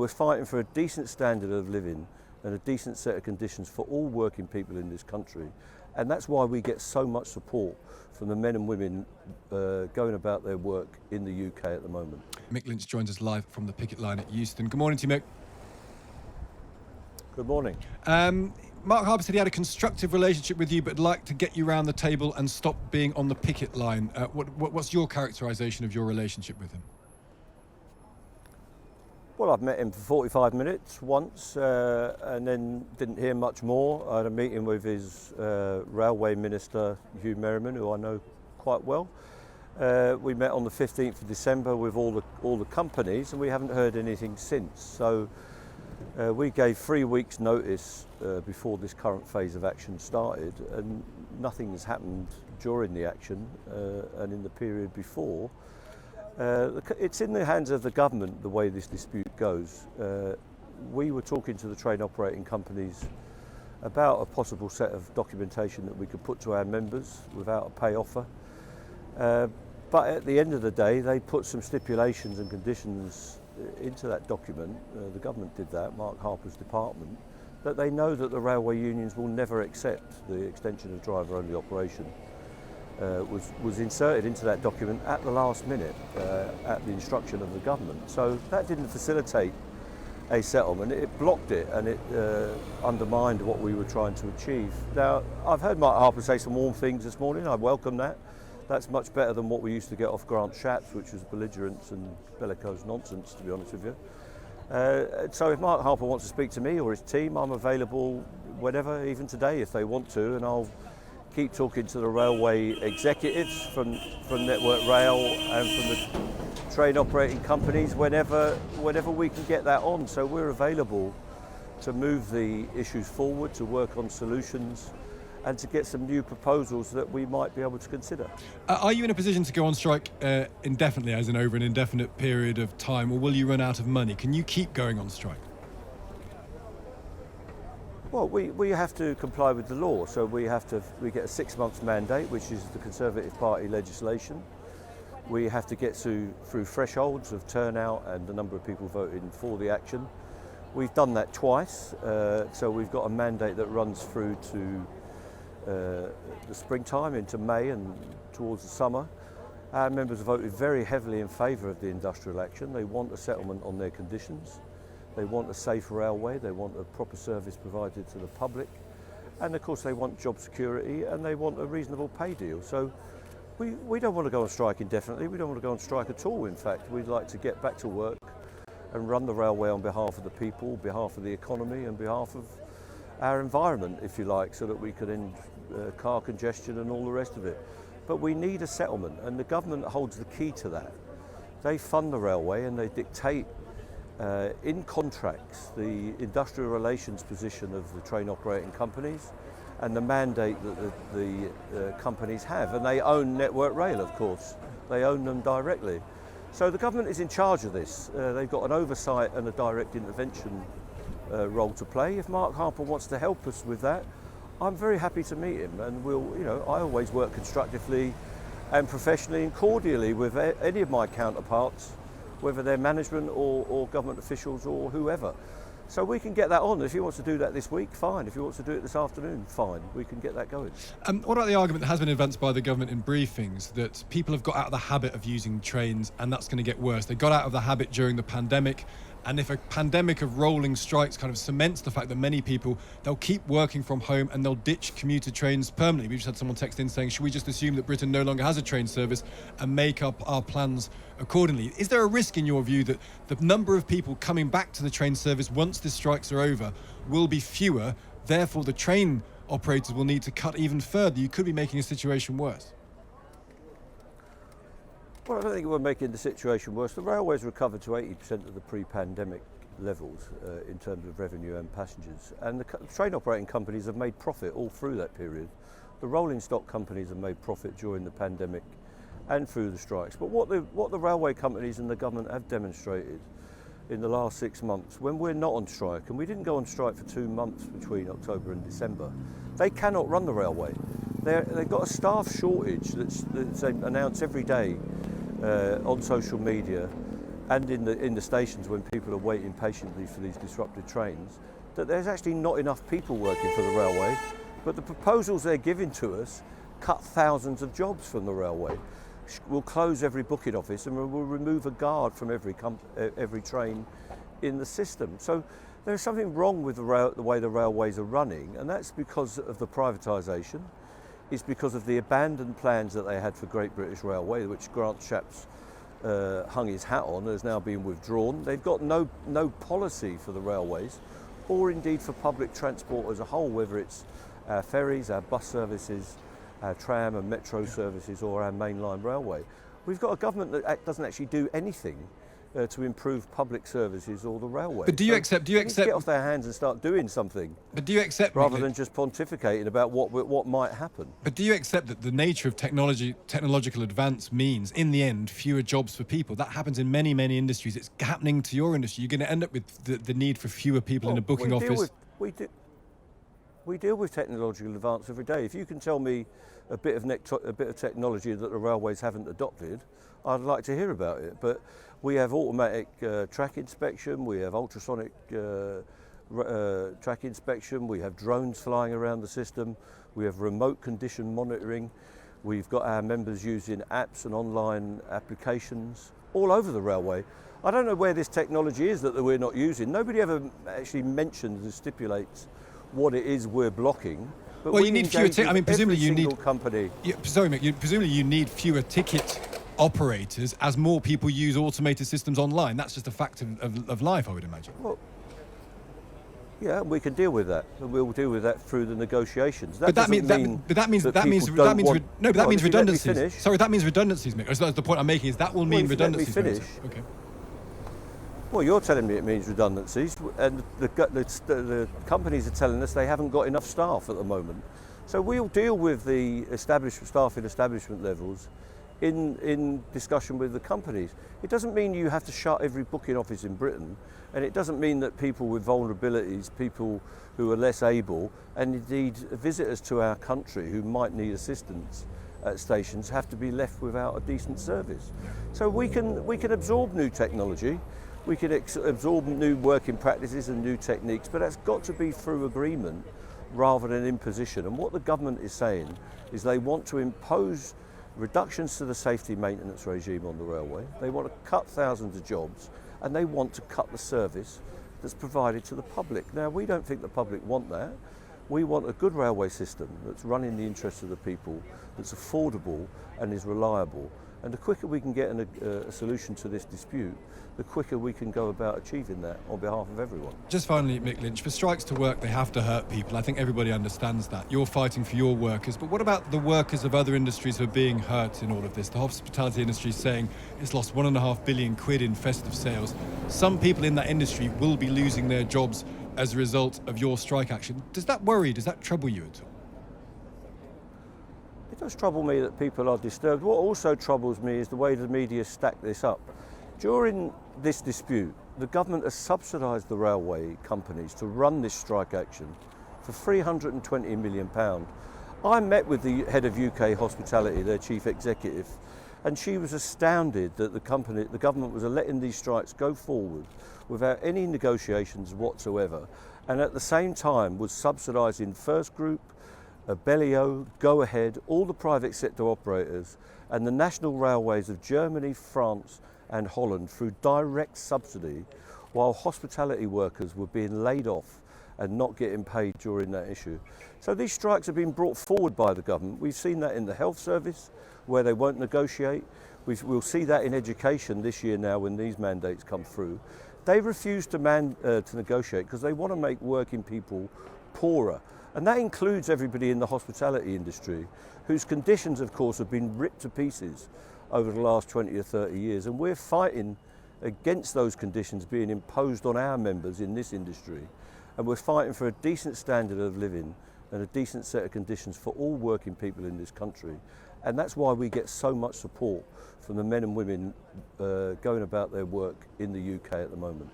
we're fighting for a decent standard of living and a decent set of conditions for all working people in this country. And that's why we get so much support from the men and women going about their work in the UK at the moment. Mick Lynch joins us live from the picket line at Euston. Good morning to you, Mick. Good morning. Mark Harper said he had a constructive relationship with you, but would like to get you round the table and stop being on the picket line. What's your characterisation of your relationship with him? Well, I've met him for 45 minutes once and then didn't hear much more. I had a meeting with his railway minister, Hugh Merriman, who I know quite well. We met on the 15th of December with all the companies, and we haven't heard anything since. So we gave 3 weeks notice before this current phase of action started, and nothing has happened during the action and in the period before. It's in the hands of the government the way this dispute goes. We were talking to the train operating companies about a possible set of documentation that we could put to our members without a pay offer. But at the end of the day, they put some stipulations and conditions into that document. The government did that, Mark Harper's department, that they know that the railway unions will never accept the extension of driver-only operation. Was inserted into that document at the last minute at the instruction of the government. So that didn't facilitate a settlement, it blocked it, and it undermined what we were trying to achieve. Now, I've heard Mark Harper say some warm things this morning. I welcome that. That's much better than what we used to get off Grant Shapps, which was belligerence and bellicose nonsense, to be honest with you. So if Mark Harper wants to speak to me or his team, I'm available whenever, even today if they want to, and I'll keep talking to the railway executives from Network Rail and from the train operating companies whenever we can get that on. So we're available to move the issues forward, to work on solutions and to get some new proposals that we might be able to consider. Are you in a position to go on strike indefinitely, as in over an indefinite period of time, or will you run out of money? Can you keep going on strike? Well, we have to comply with the law, so we get a 6 months mandate, which is the Conservative Party legislation. We have to get through thresholds of turnout and the number of people voting for the action. We've done that twice, so we've got a mandate that runs through to the springtime into May and towards the summer. Our members voted very heavily in favour of the industrial action. They want a settlement on their conditions. They want a safe railway, they want a proper service provided to the public, and of course they want job security and they want a reasonable pay deal. So we don't want to go on strike indefinitely, we don't want to go on strike at all. In fact, we'd like to get back to work and run the railway on behalf of the people, behalf of the economy and behalf of our environment, if you like, so that we could end car congestion and all the rest of it. But we need a settlement, and the government holds the key to that. They fund the railway and they dictate in contracts the industrial relations position of the train operating companies and the mandate that the companies have. And they own Network Rail, of course. They own them directly. So the government is in charge of this. They've got an oversight and a direct intervention role to play. If Mark Harper wants to help us with that, I'm very happy to meet him, and I always work constructively and professionally and cordially with any of my counterparts, whether they're management or government officials or whoever. So we can get that on. If he wants to do that this week, fine. If he wants to do it this afternoon, fine. We can get that going. What about the argument that has been advanced by the government in briefings that people have got out of the habit of using trains and that's going to get worse? They got out of the habit during the pandemic, and if a pandemic of rolling strikes kind of cements the fact that many people, they'll keep working from home and they'll ditch commuter trains permanently. We just had someone text in saying, should we just assume that Britain no longer has a train service and make up our plans accordingly? Is there a risk in your view that the number of people coming back to the train service once the strikes are over will be fewer, therefore the train operators will need to cut even further? You could be making a situation worse. Well, I don't think we're making the situation worse. The railways recovered to 80% of the pre-pandemic levels in terms of revenue and passengers. And the train operating companies have made profit all through that period. The rolling stock companies have made profit during the pandemic and through the strikes. But what the railway companies and the government have demonstrated in the last 6 months, when we're not on strike, and we didn't go on strike for 2 months between October and December, they cannot run the railway. They've got a staff shortage that's announced every day on social media, and in the stations when people are waiting patiently for these disrupted trains, that there's actually not enough people working for the railway, but the proposals they're giving to us cut thousands of jobs from the railway. We'll close every booking office and we'll remove a guard from every train in the system. So there's something wrong with the way the railways are running, and that's because of the privatisation. It's because of the abandoned plans that they had for Great British Railway, which Grant Shapps hung his hat on, has now been withdrawn. They've got no policy for the railways, or indeed for public transport as a whole, whether it's our ferries, our bus services, our tram and metro services, or our mainline railway. We've got a government that doesn't actually do anything to improve public services or the railway. But do you accept? Get off their hands and start doing something? But do you accept, rather than just pontificating about what might happen? But do you accept that the nature of technological advance means, in the end, fewer jobs for people? That happens in many industries. It's happening to your industry. You're going to end up with the need for fewer people in a booking office. We deal with technological advance every day. If you can tell me a bit of technology that the railways haven't adopted, I'd like to hear about it. But we have automatic track inspection, we have ultrasonic track inspection, we have drones flying around the system, we have remote condition monitoring, we've got our members using apps and online applications all over the railway. I don't know where this technology is that we're not using. Nobody ever actually mentions and stipulates what it is we're blocking. But well, you need fewer. Presumably you need. Company. Sorry, Mick. Presumably you need fewer ticket operators as more people use automated systems online. That's just a fact of life, I would imagine. Well, yeah, we can deal with that, and we'll deal with that through the negotiations. That means redundancies. Sorry, that means redundancies, Mick. That's the point I'm making. Is that will mean redundancies? Let me finish. Okay. Well, you're telling me it means redundancies, and the companies are telling us they haven't got enough staff at the moment. So we'll deal with the staff in establishment levels in discussion with the companies. It doesn't mean you have to shut every booking office in Britain, and it doesn't mean that people with vulnerabilities, people who are less able, and indeed visitors to our country who might need assistance at stations have to be left without a decent service. So we can absorb new technology. We can absorb new working practices and new techniques, but that's got to be through agreement rather than imposition. And what the government is saying is they want to impose reductions to the safety maintenance regime on the railway. They want to cut thousands of jobs, and they want to cut the service that's provided to the public. Now, we don't think the public want that. We want a good railway system that's run in the interests of the people, that's affordable and is reliable. And the quicker we can get a solution to this dispute, the quicker we can go about achieving that on behalf of everyone. Just finally, Mick Lynch, for strikes to work, they have to hurt people. I think everybody understands that. You're fighting for your workers, but what about the workers of other industries who are being hurt in all of this? The hospitality industry is saying it's lost £1.5 billion in festive sales. Some people in that industry will be losing their jobs as a result of your strike action. Does that worry? Does that trouble you at all? It does trouble me that people are disturbed. What also troubles me is the way the media stack this up. During this dispute, the government has subsidised the railway companies to run this strike action for £320 million. I met with the head of UK Hospitality, their chief executive, and she was astounded that the government was letting these strikes go forward without any negotiations whatsoever, and at the same time was subsidising First Group, Bellio, Go Ahead, all the private sector operators, and the national railways of Germany, France and Holland through direct subsidy, while hospitality workers were being laid off and not getting paid during that issue. So these strikes have been brought forward by the government. We've seen that in the health service, where they won't negotiate. We'll see that in education this year now when these mandates come through. They refuse to negotiate because they want to make working people poorer. And that includes everybody in the hospitality industry, whose conditions, of course, have been ripped to pieces over the last 20 or 30 years. And we're fighting against those conditions being imposed on our members in this industry. And we're fighting for a decent standard of living and a decent set of conditions for all working people in this country. And that's why we get so much support from the men and women going about their work in the UK at the moment.